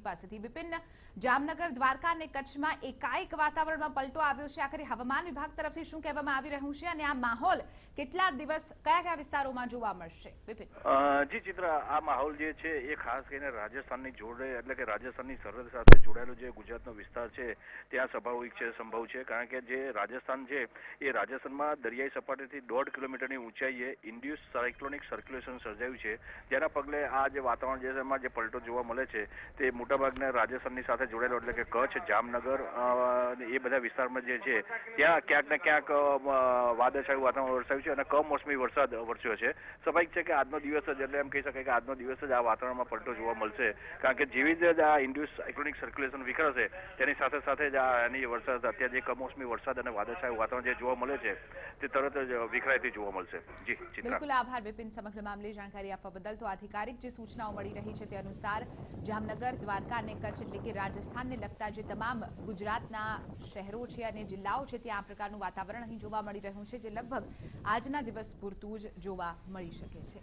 પાસેથી વિપિન, જામનગર, દ્વારકા અને કચ્છમાં એકાએક વાતાવરણમાં પલટો આવ્યો છે. આખરે હવામાન વિભાગ તરફથી શું કહેવામાં આવી રહ્યું છે અને આ માહોલ કેટલા દિવસ કયા વિસ્તારોમાં જોવા મળશે? વિપિન જી ચિત્ર, આ માહોલ જે છે એ ખાસ કરીને રાજસ્થાનની જોડે એટલે કે રાજસ્થાનની સરહદ સાથે જોડાયેલો જે ગુજરાતનો વિસ્તાર છે ત્યાં સ્વાભાવિક છે, સંભવ છે. કારણ કે જે રાજસ્થાન છે એ રાજસ્થાનમાં દરિયાઈ સપાટીથી 1.5 કિલોમીટરની ઊંચાઈએ ઇન્ડ્યુસ સાયક્લોનિક સર્ક્યુલેશન સર્જાયું છે, જેના પગલે આ જે વાતાવરણ છે એમાં જે પલટો જોવા મળે છે તે મોટાભાગના રાજસ્થાનની સાથે જોડાયેલો એટલે કે કચ્છ, જામનગર એ બધા વિસ્તારમાં જે છે ત્યાં ક્યાંક ને ક્યાંક વાદળછાયું વાતાવરણ વરસાયું છે અને કમોસમી વરસાદ વરસ્યો છે. સ્વાભાવિક છે કે આજનો દિવસ જ એટલે એમ કહી શકાય કે આજનો દિવસ જ આ વાતાવરણમાં પલટો જોવા મળશે. કારણ કે જેવી જ આ ઇન્ડ્યુસ સાયક્લોનિક સર્ક્યુલેશન વિખરશે તેની સાથે સાથે જ આની વરસાદ અત્યારે જે કમોસમી વરસાદ અને વાદળછાયું વાતાવરણ જે જોવા મળે છે તે તરત જ વિખરાયથી જોવા મળશે. જી ચિત્રા, બિલકુલ આભાર વિપિન, સમગ્ર મામલે જાણકારી આપવા બદલ. તો આધિકારિક જે સૂચનાઓ મળી રહી છે તે અનુસાર જામનગર, દ્વારકા અને કચ્છ એટલે કે રાજસ્થાનને લગતા જે તમામ ગુજરાતના શહેરો છે અને જિલ્લાઓ છે ત્યાં આ પ્રકારનું વાતાવરણ અહીં જોવા મળી રહ્યું છે, જે લગભગ આજના દિવસ પૂરતું જ જોવા મળી શકે છે.